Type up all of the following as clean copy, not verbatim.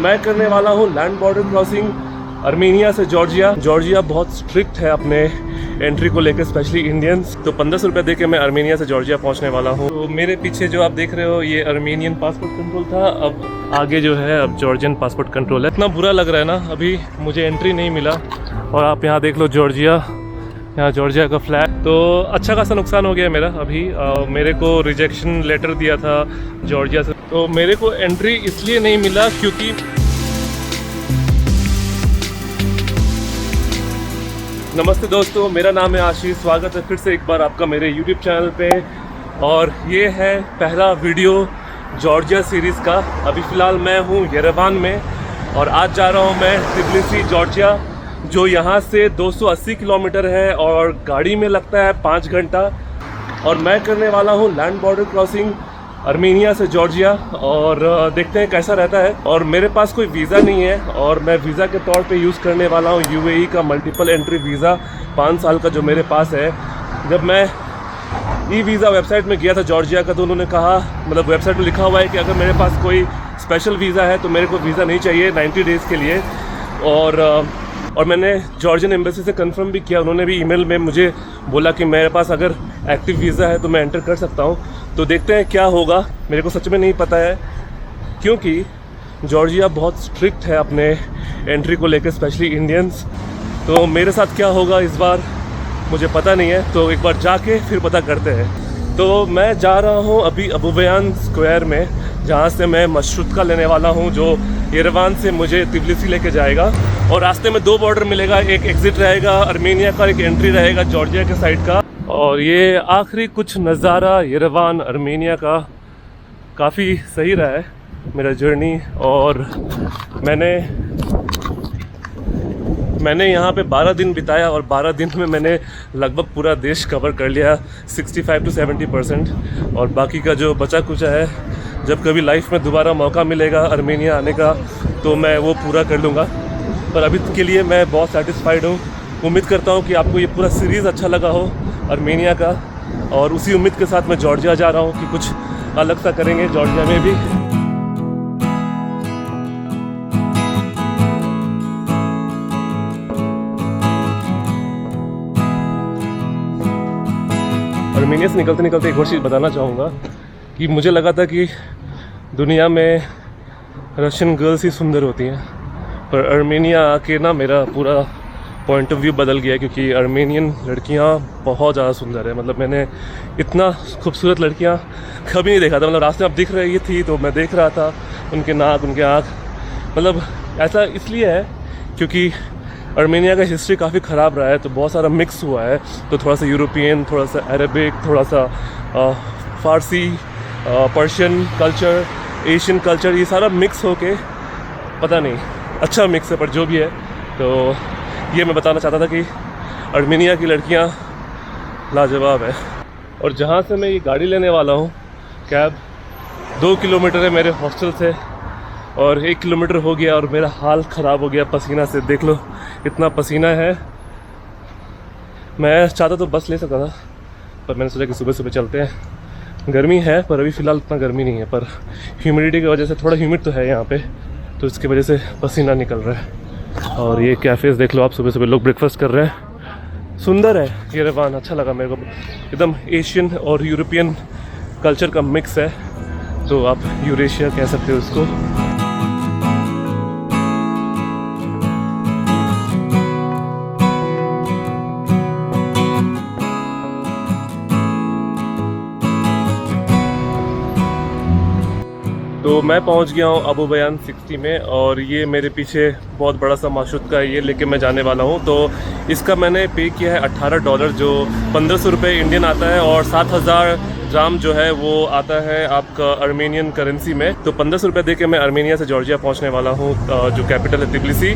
मैं करने वाला हूँ लैंड बॉर्डर क्रॉसिंग आर्मेनिया से जॉर्जिया। जॉर्जिया बहुत स्ट्रिक्ट है अपने एंट्री को लेकर, स्पेशली इंडियंस। तो 1500 रुपये दे के मैं आर्मेनिया से जॉर्जिया पहुंचने वाला हूँ। तो मेरे पीछे जो आप देख रहे हो ये आर्मेनियन पासपोर्ट कंट्रोल था, अब आगे जो है अब जॉर्जियन पासपोर्ट कंट्रोल है। इतना बुरा लग रहा है ना, अभी मुझे एंट्री नहीं मिला। और आप यहाँ देख लो जॉर्जिया, यहाँ जॉर्जिया का फ्लैग। तो अच्छा खासा नुकसान हो गया मेरा अभी। मेरे को रिजेक्शन लेटर दिया था जॉर्जिया से, तो मेरे को एंट्री इसलिए नहीं मिला क्योंकि नमस्ते दोस्तों, मेरा नाम है आशीष। स्वागत है फिर से एक बार आपका मेरे YouTube चैनल पे। और ये है पहला वीडियो जॉर्जिया सीरीज़ का। अभी फ़िलहाल मैं हूँ येरेवान में और आज जा रहा हूँ मैं ट्बिलिसी जॉर्जिया, जो यहाँ से 280 किलोमीटर है और गाड़ी में लगता है 5 घंटा। और मैं करने वाला हूँ लैंड बॉर्डर क्रॉसिंग आर्मेनिया से जॉर्जिया, और देखते हैं कैसा रहता है। और मेरे पास कोई वीज़ा नहीं है और मैं वीज़ा के तौर पे यूज़ करने वाला हूँ UAE का मल्टीपल एंट्री वीज़ा 5 साल का जो मेरे पास है। जब मैं वीज़ा वेबसाइट में गया था जॉर्जिया का, तो उन्होंने कहा, मतलब वेबसाइट में लिखा हुआ है कि अगर मेरे पास कोई स्पेशल वीज़ा है तो मेरे को वीज़ा नहीं चाहिए 90 डेज़ के लिए। और मैंने जॉर्जियन एम्बेसी से कंफर्म भी किया, उन्होंने भी ईमेल में मुझे बोला कि मेरे पास अगर एक्टिव वीज़ा है तो मैं एंटर कर सकता हूँ। तो देखते हैं क्या होगा, मेरे को सच में नहीं पता है क्योंकि जॉर्जिया बहुत स्ट्रिक्ट है अपने एंट्री को लेकर, स्पेशली इंडियंस। तो मेरे साथ क्या होगा इस बार मुझे पता नहीं है, तो एक बार जाके फिर पता करते हैं। तो मैं जा रहा हूँ अभी अबुबयान स्क्वायर में, जहाँ से मैं मशरूतका लेने वाला हूँ जो येरेवान से मुझे ट्बिलिसी लेके जाएगा। और रास्ते में 2 बॉर्डर मिलेगा, एक एग्ज़िट रहेगा आर्मेनिया का, एक एंट्री रहेगा जॉर्जिया के साइड का। और ये आखिरी कुछ नज़ारा येरेवान आर्मेनिया का काफ़ी सही रहा है मेरा जर्नी। और मैंने यहाँ पे 12 दिन बिताया और 12 दिन में मैंने लगभग पूरा देश कवर कर लिया 65 to 70%। और बाकी का जो बचा कुचा है, जब कभी लाइफ में दोबारा मौका मिलेगा आर्मेनिया आने का तो मैं वो पूरा कर लूँगा। पर अभी के लिए मैं बहुत सेटिस्फाइड हूँ। उम्मीद करता हूँ कि आपको ये पूरा सीरीज़ अच्छा लगा हो आर्मेनिया का, और उसी उम्मीद के साथ मैं जॉर्जिया जा रहा हूँ कि कुछ अलग सा करेंगे जॉर्जिया में भी। आर्मेनिया से निकलते निकलते एक और चीज़ बताना चाहूँगा कि मुझे लगा था कि दुनिया में रशियन गर्ल्स ही सुंदर होती हैं, पर आर्मेनिया आके ना मेरा पूरा पॉइंट ऑफ व्यू बदल गया, क्योंकि आर्मेनियन लड़कियां बहुत ज़्यादा सुंदर है। मतलब मैंने इतना खूबसूरत लड़कियां कभी नहीं देखा था। मतलब रास्ते में अब दिख रही थी तो मैं देख रहा था उनके नाक, उनके आँख। मतलब ऐसा इसलिए है क्योंकि आर्मेनिया का हिस्ट्री काफ़ी ख़राब रहा है, तो बहुत सारा मिक्स हुआ है। तो थोड़ा सा यूरोपियन, थोड़ा सा अरबिक, थोड़ा सा फ़ारसी, पर्शियन कल्चर, एशियन कल्चर, ये सारा मिक्स होके पता नहीं अच्छा मिक्स है, पर जो भी है। तो ये मैं बताना चाहता था कि आर्मेनिया की लड़कियां लाजवाब है। और जहाँ से मैं ये गाड़ी लेने वाला हूँ कैब, 2 किलोमीटर है मेरे हॉस्टल से, और 1 किलोमीटर हो गया और मेरा हाल ख़राब हो गया पसीना से। देख लो इतना पसीना है। मैं चाहता तो बस ले सकता था, पर मैंने सोचा कि सुबह सुबह चलते हैं। गर्मी है पर अभी फ़िलहाल इतना गर्मी नहीं है, पर ह्यूमिडिटी की वजह से थोड़ा ह्यूमिड तो है यहाँ पे, तो इसकी वजह से पसीना निकल रहा है। और ये कैफ़ेज़ देख लो आप, सुबह सुबह लोग ब्रेकफास्ट कर रहे हैं। सुंदर है येरेवान, अच्छा लगा मेरे को। एकदम एशियन और यूरोपियन कल्चर का मिक्स है, तो आप यूरेशिया कह सकते हो इसको। तो मैं पहुंच गया हूं अबुबयान 60 में, और ये मेरे पीछे बहुत बड़ा सा मशरूतका का ये लेके मैं जाने वाला हूं। तो इसका मैंने पे किया है $18, जो 1500 रुपये इंडियन आता है, और 7000 ड्राम जो है वो आता है आपका आर्मेनियन करेंसी में। तो 1500 रुपये दे के मैं आर्मेनिया से जॉर्जिया पहुंचने वाला हूं, जो कैपिटल है ट्बिलिसी।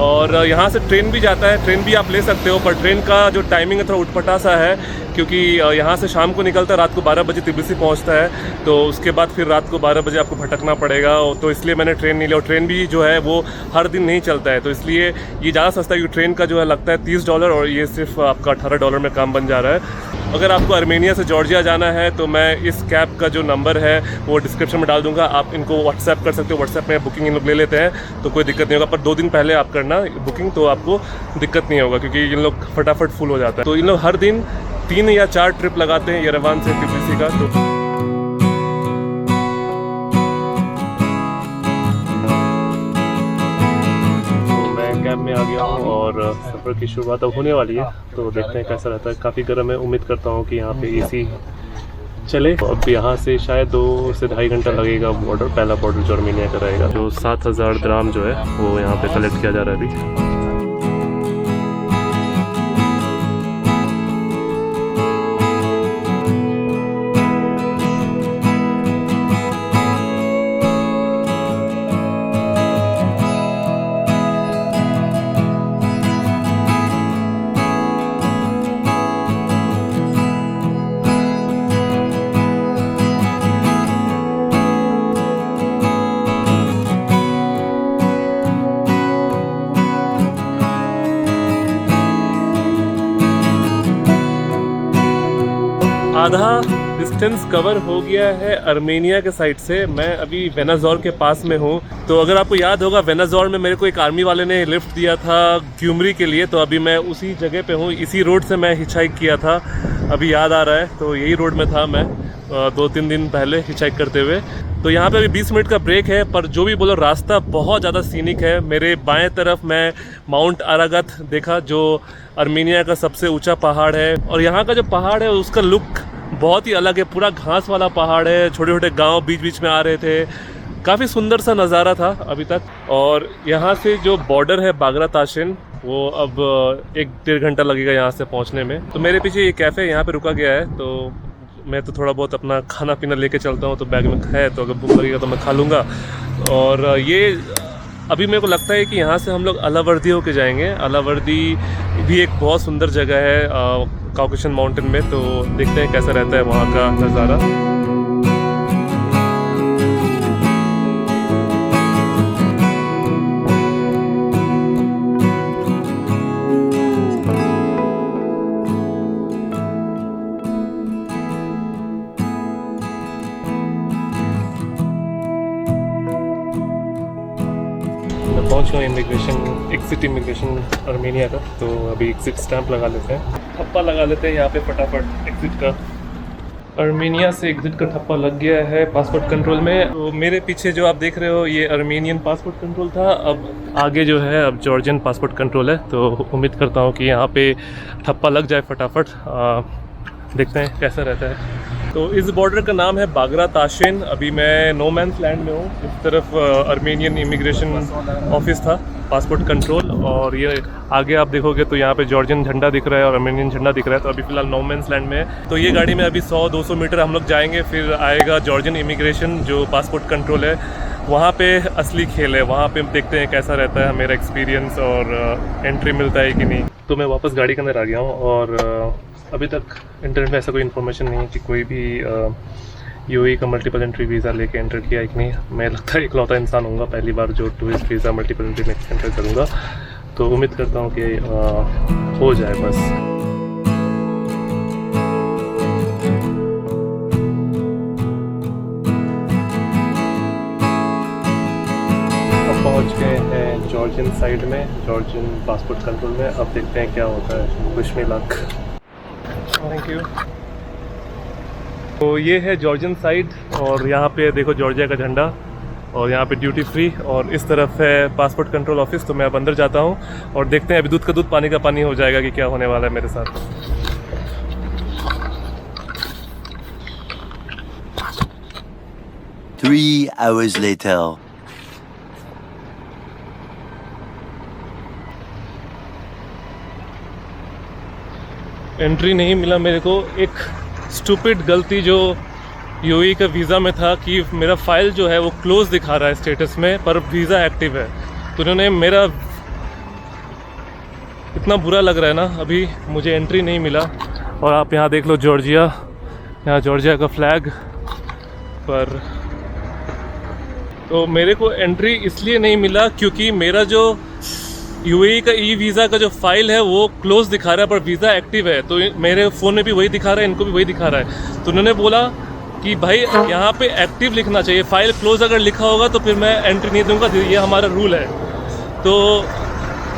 और यहाँ से ट्रेन भी जाता है, ट्रेन भी आप ले सकते हो, पर ट्रेन का जो टाइमिंग है थोड़ा उटपटा सा है, क्योंकि यहाँ से शाम को निकलता है, रात को 12 बजे ट्बिलिसी पहुँचता है। तो उसके बाद फिर रात को 12 बजे आपको भटकना पड़ेगा, तो इसलिए मैंने ट्रेन नहीं लिया। और ट्रेन भी जो है वो हर दिन नहीं चलता है, तो इसलिए ये ज़्यादा सस्ता है, क्योंकि ट्रेन का जो है लगता है $30 और ये सिर्फ आपका $18 में काम बन जा रहा है। अगर आपको आर्मेनिया से जॉर्जिया जाना है तो मैं इस कैब का जो नंबर है वो डिस्क्रिप्शन में डाल दूंगा, आप इनको व्हाट्सएप कर सकते हो। व्हाट्सएप में बुकिंग इन लोग ले लेते हैं तो कोई दिक्कत नहीं होगा, पर 2 दिन पहले आप करना बुकिंग, तो आपको दिक्कत नहीं होगा क्योंकि इन लोग फटाफट फुल हो जाता है। तो इन लोग हर दिन 3 या 4 ट्रिप लगाते हैं येरेवान से TBC का। तो कैब में आ गया हूँ और सफ़र की शुरुआत अब होने वाली है, तो देखते हैं कैसा रहता है। काफ़ी गर्म है, उम्मीद करता हूँ कि यहाँ पे AC चले। तो अब यहाँ से शायद 2 से ढाई घंटा लगेगा बॉर्डर, पहला बॉर्डर जो आर्मेनिया का रहेगा। जो 7,000 दिरहम जो है वो यहाँ पे कलेक्ट किया जा रहा है अभी। आधा डिस्टेंस कवर हो गया है आर्मेनिया के साइड से। मैं अभी वेनाजोर के पास में हूँ। तो अगर आपको याद होगा, वेनाजोर में मेरे को एक आर्मी वाले ने लिफ्ट दिया था ग्यूमरी के लिए, तो अभी मैं उसी जगह पे हूँ। इसी रोड से मैं हिचहाइक किया था, अभी याद आ रहा है। तो यही रोड में था मैं 2-3 दिन पहले हिचहाइक करते हुए। तो यहाँ पे अभी 20 मिनट का ब्रेक है, पर जो भी बोलो रास्ता बहुत ज़्यादा सीनिक है। मेरे बाएं तरफ मैं माउंट अरागत देखा, जो आर्मेनिया का सबसे ऊंचा पहाड़ है। और यहाँ का जो पहाड़ है उसका लुक बहुत ही अलग है, पूरा घास वाला पहाड़ है, छोटे छोटे गांव बीच बीच में आ रहे थे, काफ़ी सुंदर सा नज़ारा था अभी तक। और यहाँ से जो बॉर्डर है बागरा ताशिन, वो अब 1-1.5 घंटा लगेगा यहाँ से पहुँचने में। तो मेरे पीछे ये कैफ़े यहाँ पे रुका गया है, तो मैं तो थोड़ा बहुत अपना खाना पीना लेके चलता हूँ, तो बैग में है, तो अगर भूख लगेगा तो मैं खा लूँगा। और ये अभी मेरे को लगता है कि यहाँ से हम लोग अलावर्दी होके जाएंगे। अलावर्दी भी एक बहुत सुंदर जगह है काउकेशन माउंटेन में, तो देखते हैं कैसा रहता है वहाँ का नज़ारा। पहुंच गए इमिग्रेशन, एग्जिट इमिग्रेशन आर्मेनिया का। तो अभी एग्जिट स्टैंप लगा लेते हैं, ठप्पा लगा लेते हैं यहाँ पे फटाफट एग्जिट का। आर्मेनिया से एग्जिट का ठप्पा लग गया है पासपोर्ट कंट्रोल में। तो मेरे पीछे जो आप देख रहे हो ये आर्मेनियन पासपोर्ट कंट्रोल था, अब आगे जो है अब जॉर्जियन पासपोर्ट कंट्रोल है। तो उम्मीद करता हूँ कि यहाँ पे ठप्पा लग जाए फटाफट। देखते हैं कैसा रहता है। तो इस बॉर्डर का नाम है बागरा ताशिन। अभी मैं नो मैंस लैंड में हूँ। इस तरफ आर्मेनियन इमिग्रेशन ऑफिस था, पासपोर्ट कंट्रोल, और ये आगे आप देखोगे तो यहाँ पे जॉर्जियन झंडा दिख रहा है और आर्मेनियन झंडा दिख रहा है। तो अभी फिलहाल नो मैंस लैंड में है। तो ये गाड़ी में अभी 100-200 मीटर हम लोग जाएंगे, फिर आएगा जॉर्जियन इमिग्रेशन जो पासपोर्ट कंट्रोल है। वहाँ पे असली खेल है, वहाँ पे देखते हैं कैसा रहता है मेरा एक्सपीरियंस और एंट्री मिलता है कि नहीं। तो मैं वापस गाड़ी के अंदर आ गया हूँ और अभी तक इंटरनेट में ऐसा कोई इन्फॉर्मेशन नहीं है कि कोई भी यूएई का मल्टीपल एंट्री वीज़ा लेके एंटर किया है कि नहीं। मैं लगता है इकलौता इंसान होऊंगा पहली बार जो टूरिस्ट वीज़ा मल्टीपल एंट्री में एंटर करूँगा। तो उम्मीद करता हूँ कि हो जाए बस। पहुंच गए हैं जॉर्जियन साइड में, जॉर्जियन पासपोर्ट कंट्रोल में। अब देखते हैं क्या होता है। Wish me luck. Thank you. तो ये है जॉर्जियन साइड और यहाँ पे देखो जॉर्जिया का झंडा और यहाँ पे ड्यूटी फ्री, और इस तरफ है पासपोर्ट कंट्रोल ऑफिस। तो मैं अब अंदर जाता हूँ और देखते हैं अभी दूध का दूध पानी का पानी हो जाएगा कि क्या होने वाला है मेरे साथ। Three hours later. एंट्री नहीं मिला मेरे को। एक स्टूपिड गलती जो यूएई का वीज़ा में था कि मेरा फ़ाइल जो है वो क्लोज दिखा रहा है स्टेटस में, पर वीज़ा एक्टिव है। तो उन्होंने मेरा इतना बुरा लग रहा है ना, अभी मुझे एंट्री नहीं मिला। और आप यहाँ देख लो जॉर्जिया, यहाँ जॉर्जिया का फ्लैग पर। तो मेरे को एंट्री इसलिए नहीं मिला क्योंकि मेरा जो यूएई का ई वीज़ा का जो फाइल है वो क्लोज दिखा रहा है पर वीज़ा एक्टिव है। तो मेरे फ़ोन में भी वही दिखा रहा है, इनको भी वही दिखा रहा है। तो उन्होंने बोला कि भाई यहाँ पे एक्टिव लिखना चाहिए, फाइल क्लोज अगर लिखा होगा तो फिर मैं एंट्री नहीं दूंगा, ये हमारा रूल है। तो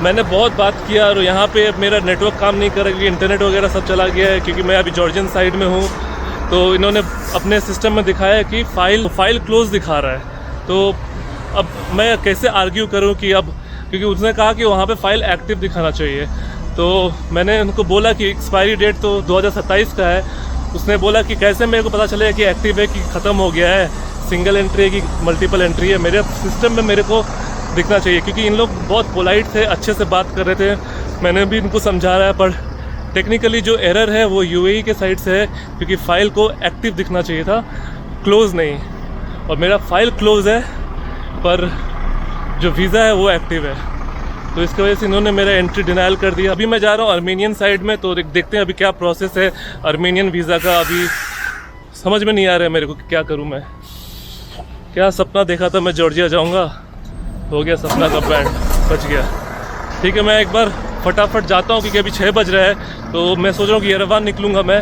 मैंने बहुत बात किया और यहाँ पे मेरा नेटवर्क काम नहीं कर रहा क्योंकि इंटरनेट वगैरह सब चला गया है, क्योंकि मैं अभी जॉर्जियन साइड में हूँ। तो इन्होंने अपने सिस्टम में दिखाया कि फाइल क्लोज दिखा रहा है। तो अब मैं कैसे आर्ग्यू करूँ कि अब, क्योंकि उसने कहा कि वहाँ पे फ़ाइल एक्टिव दिखाना चाहिए। तो मैंने उनको बोला कि एक्सपायरी डेट तो 2027 का है। उसने बोला कि कैसे मेरे को पता चलेगा कि एक्टिव है कि ख़त्म हो गया है, सिंगल एंट्री है कि मल्टीपल एंट्री है, मेरे सिस्टम में मेरे को दिखना चाहिए। क्योंकि इन लोग बहुत पोलाइट थे, अच्छे से बात कर रहे थे, मैंने भी इनको समझा रहा है, पर टेक्निकली जो एरर है वो यूएई के साइड से है, क्योंकि फ़ाइल को एक्टिव दिखना चाहिए था, क्लोज नहीं। और मेरा फ़ाइल क्लोज है पर जो वीज़ा है वो एक्टिव है। तो इसकी वजह से इन्होंने मेरा एंट्री डिनाइल कर दिया। अभी मैं जा रहा हूँ अर्मेनियन साइड में, तो देखते हैं अभी क्या प्रोसेस है अर्मेनियन वीज़ा का। अभी समझ में नहीं आ रहा है मेरे को कि क्या करूँ मैं। क्या सपना देखा था मैं जॉर्जिया जाऊँगा, हो गया सपना का बैंड, बच गया। ठीक है, मैं एक बार फटाफट जाता हूँ क्योंकि अभी 6 बज रहा है। तो मैं सोच रहा हूँ कि येरेवान निकलूँगा मैं।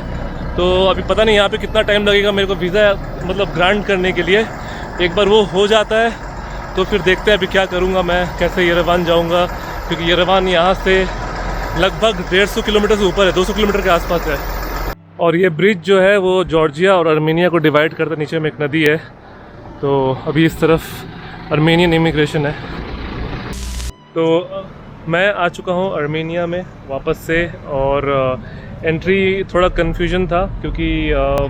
तो अभी पता नहीं यहाँ पे कितना टाइम लगेगा मेरे को वीज़ा मतलब ग्रांट करने के लिए। एक बार वो हो जाता है तो फिर देखते हैं अभी क्या करूँगा मैं, कैसे येरेवान जाऊँगा। क्योंकि येरेवान यहाँ से लगभग 150 किलोमीटर से ऊपर है, 200 किलोमीटर के आसपास है। और ये ब्रिज जो है वो जॉर्जिया और अर्मेनिया को डिवाइड करता है, नीचे में एक नदी है। तो अभी इस तरफ अर्मेनियन इमिग्रेशन है। तो मैं आ चुका हूँ अर्मेनिया में वापस से। और एंट्री थोड़ा कन्फ्यूजन था क्योंकि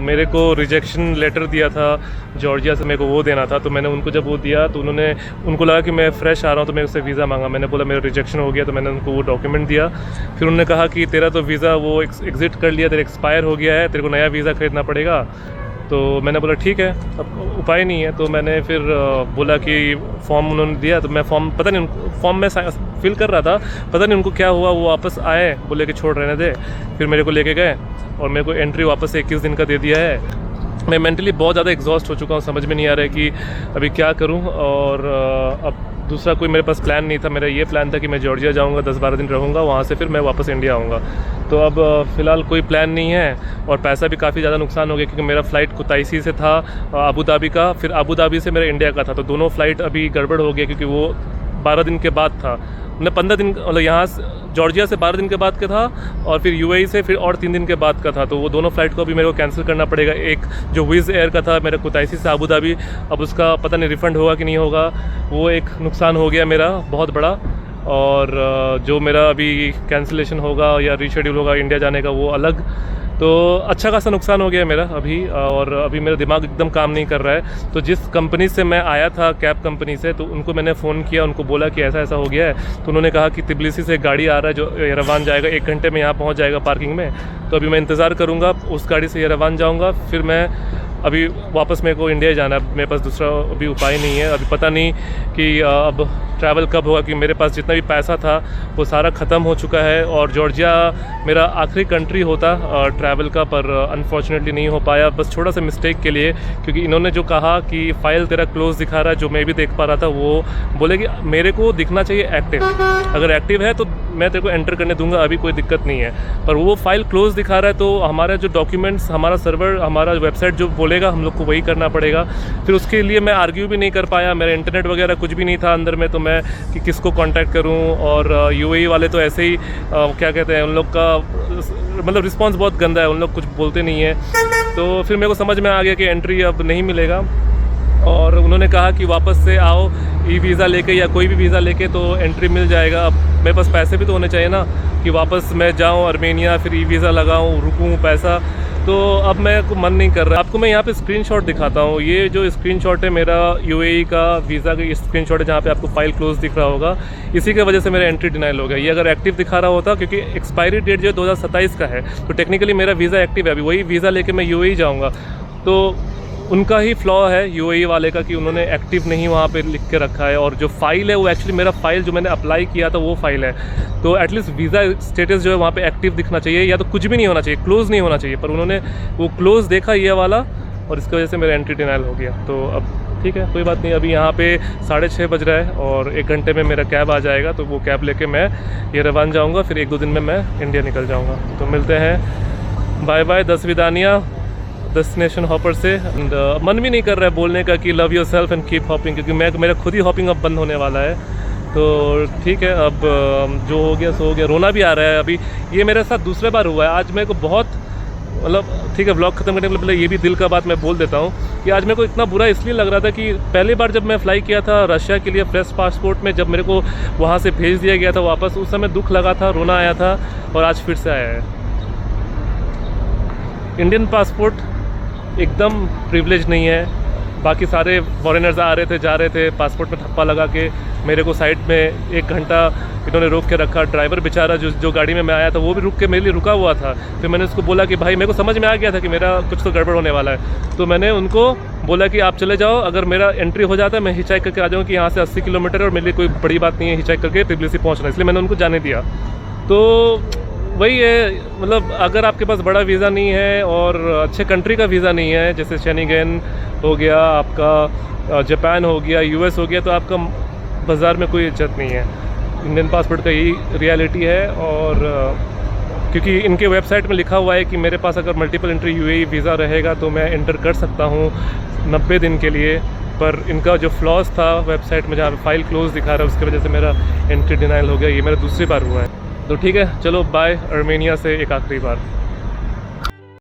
मेरे को रिजेक्शन लेटर दिया था जॉर्जिया से, मेरे को वो देना था। तो मैंने उनको जब वो दिया तो उनको लगा कि मैं फ़्रेश आ रहा हूँ, तो मैं उससे वीज़ा मांगा। मैंने बोला मेरा रिजेक्शन हो गया, तो मैंने उनको वो डॉक्यूमेंट दिया। फिर उन्होंने कहा कि तेरा तो वीज़ा वो एग्ज़िट कर लिया, तेरा एक्सपायर हो गया है, तेरे को नया वीज़ा खरीदना पड़ेगा। तो मैंने बोला ठीक है, अब उपाय नहीं है। तो मैंने फिर बोला कि फॉर्म उन्होंने दिया, तो मैं फॉर्म पता नहीं फॉर्म में फिल कर रहा था, पता नहीं उनको क्या हुआ, वो वापस आए, बोले कि छोड़ रहने दे। फिर मेरे को लेके गए और मेरे को एंट्री वापस से 21 दिन का दे दिया है। मैं मेंटली बहुत ज़्यादा एग्जॉस्ट हो चुका हूँ, समझ में नहीं आ रहा है कि अभी क्या करूँ। और अब दूसरा कोई मेरे पास प्लान नहीं था। मेरा ये प्लान था कि मैं जॉर्जिया जाऊँगा, 10-12 दिन रहूँगा, वहाँ से फिर मैं वापस इंडिया आऊँगा। तो अब फ़िलहाल कोई प्लान नहीं है और पैसा भी काफ़ी ज़्यादा नुकसान हो गया क्योंकि मेरा फ़्लाइट कुतैसी से था अबू धाबी का, फिर अबू धाबी से मेरा इंडिया का था। तो दोनों फ़्लाइट अभी गड़बड़ हो गया क्योंकि वो 12 दिन के बाद था। मैंने 15 दिन मतलब यहाँ जॉर्जिया से 12 दिन के बाद का था और फिर यूएई से फिर और 3 दिन के बाद का था। तो वो दोनों फ़्लाइट को अभी मेरे को कैंसिल करना पड़ेगा। एक जो विज़ एयर का था मेरा कुतैसी से अबू धाबी, अब उसका पता नहीं रिफ़ंड होगा कि नहीं होगा, वो एक नुकसान हो गया मेरा बहुत बड़ा। और जो मेरा अभी कैंसिलेशन होगा या रीशेड्यूल होगा इंडिया जाने का वो अलग। तो अच्छा खासा नुकसान हो गया मेरा अभी। और अभी मेरा दिमाग एकदम काम नहीं कर रहा है। तो जिस कंपनी से मैं आया था, कैब कंपनी से, तो उनको मैंने फ़ोन किया, उनको बोला कि ऐसा ऐसा हो गया है। तो उन्होंने कहा कि तिबलिसी से गाड़ी आ रहा है जो येरेवान जाएगा, 1 घंटे में यहाँ पहुँच जाएगा पार्किंग में। तो अभी मैं इंतज़ार करूँगा, उस गाड़ी से येरेवान जाऊँगा। फिर मैं अभी वापस मेरे को इंडिया जाना है, मेरे पास दूसरा अभी उपाय नहीं है। अभी पता नहीं कि अब ट्रैवल कब होगा, कि मेरे पास जितना भी पैसा था वो सारा ख़त्म हो चुका है। और जॉर्जिया मेरा आखिरी कंट्री होता ट्रैवल का, पर अनफॉर्चुनेटली नहीं हो पाया, बस थोड़ा सा मिस्टेक के लिए। क्योंकि इन्होंने जो कहा कि फ़ाइल तेरा क्लोज दिखा रहा है, जो मैं भी देख पा रहा था, वो बोले कि मेरे को दिखना चाहिए एक्टिव, अगर एक्टिव है तो मैं तेरे को एंटर करने दूंगा, अभी कोई दिक्कत नहीं है। पर वो फ़ाइल क्लोज दिखा रहा है, तो हमारा जो डॉक्यूमेंट्स, हमारा सर्वर, हमारा वेबसाइट जो बोलेगा हम लोग को वही करना पड़ेगा। फिर उसके लिए मैं आर्ग्यू भी नहीं कर पाया, मेरा इंटरनेट वगैरह कुछ भी नहीं था अंदर में, तो मैं कि किसको कांटेक्ट करूं। और यूएई वाले तो ऐसे ही क्या कहते हैं, उन लोग का मतलब रिस्पांस बहुत गंदा है, उन लोग कुछ बोलते नहीं है। तो फिर मेरे को समझ में आ गया कि एंट्री अब नहीं मिलेगा। और उन्होंने कहा कि वापस से आओ ई वीज़ा लेके या कोई भी वीज़ा लेके, तो एंट्री मिल जाएगा। अब मेरे पास पैसे भी तो होने चाहिए ना कि वापस मैं जाऊं अर्मेनिया, फिर ई वीज़ा लगाऊं, रुकूं पैसा। तो अब मेरे को मन नहीं कर रहा। आपको मैं यहाँ पे स्क्रीनशॉट दिखाता हूँ। ये जो स्क्रीनशॉट है मेरा यूएई का वीज़ा का स्क्रीनशॉट है, जहाँ पे आपको फाइल क्लोज दिख रहा होगा। इसी की वजह से मेरा एंट्री डिनाइल हो गया। ये अगर एक्टिव दिखा रहा होता, क्योंकि एक्सपायरी डेट जो 2027 का है, तो टेक्निकली मेरा वीज़ा एक्टिव है। अभी वही वीज़ा लेके मैं यूएई जाऊँगा। तो उनका ही फ्लॉ है यूएई वाले का कि उन्होंने एक्टिव नहीं वहाँ पे लिख के रखा है। और जो फाइल है वो एक्चुअली मेरा फाइल जो मैंने अप्लाई किया था वो फाइल है। तो एटलीस्ट वीज़ा स्टेटस जो है वहाँ पे एक्टिव दिखना चाहिए, या तो कुछ भी नहीं होना चाहिए, क्लोज नहीं होना चाहिए। पर उन्होंने वो क्लोज देखा ये वाला, और इसकी वजह से मेरा एंट्री डिनाइल हो गया। तो अब ठीक है, कोई बात नहीं। अभी यहाँ पे 6:30 बज रहा है और 1 घंटे में मेरा कैब आ जाएगा, तो वो कैब लेके मैं येरेवान जाऊँगा, फिर 1-2 दिन में मैं इंडिया निकल जाऊँगा। तो मिलते हैं, बाय बाय, दस विदानियाँ डेस्टिनेशन हॉपर से। एंड मन भी नहीं कर रहा है बोलने का कि love your self and keep hopping, क्योंकि मेरा खुद ही हॉपिंग अब बंद होने वाला है। तो ठीक है, अब जो हो गया सो हो गया। रोना भी आ रहा है अभी, ये मेरे साथ दूसरे बार हुआ है। आज मेरे को बहुत, मतलब ठीक है, व्लॉग ख़त्म करने के पहले ये भी दिल का बात मैं बोल देता हूँ कि आज मेरे को इतना बुरा इसलिए लग रहा था कि पहली बार जब मैं फ़्लाई किया था रशिया के लिए फ्रेश पासपोर्ट में, जब मेरे को वहाँ से भेज दिया गया था वापस, उस समय दुख लगा था, रोना आया था, और आज फिर से आया है। इंडियन पासपोर्ट एकदम प्रिविलेज नहीं है। बाकी सारे फॉरेनर्स आ रहे थे, जा रहे थे, पासपोर्ट में ठप्पा लगा के मेरे को साइड में 1 घंटा इन्होंने रोक के रखा। ड्राइवर बेचारा जो गाड़ी में मैं आया था वो भी रुक के मेरे लिए रुका हुआ था। फिर मैंने उसको बोला कि भाई, मेरे को समझ में आ गया था कि मेरा कुछ तो गड़बड़ होने वाला है, तो मैंने उनको बोला कि आप चले जाओ, अगर मेरा एंट्री हो जाता है मैं हिचाइक करके आ जाऊँ, कि यहाँ से 80 किलोमीटर है और मेरे लिए कोई बड़ी बात नहीं है हिचाइक करके त्रिबलिसी पहुँचना, इसलिए मैंने उनको जाने दिया। तो वही है, मतलब अगर आपके पास बड़ा वीज़ा नहीं है और अच्छे कंट्री का वीज़ा नहीं है, जैसे शेनिगन हो गया, आपका जापान हो गया, यूएस हो गया, तो आपका बाज़ार में कोई इज्जत नहीं है। इंडियन पासपोर्ट का यही रियलिटी है। और क्योंकि इनके वेबसाइट में लिखा हुआ है कि मेरे पास अगर मल्टीपल एंट्री यूएई वीज़ा रहेगा तो मैं एंटर कर सकता हूँ 90 दिन के लिए, पर इनका जो फ्लॉज था वेबसाइट में, जहाँ पे फाइल क्लोज दिखा रहा है, उसकी वजह से मेरा एंट्री डिनाइल हो गया। ये मेरा दूसरी बार हुआ है। तो ठीक है, चलो बाय, आर्मेनिया से एक आखिरी बार।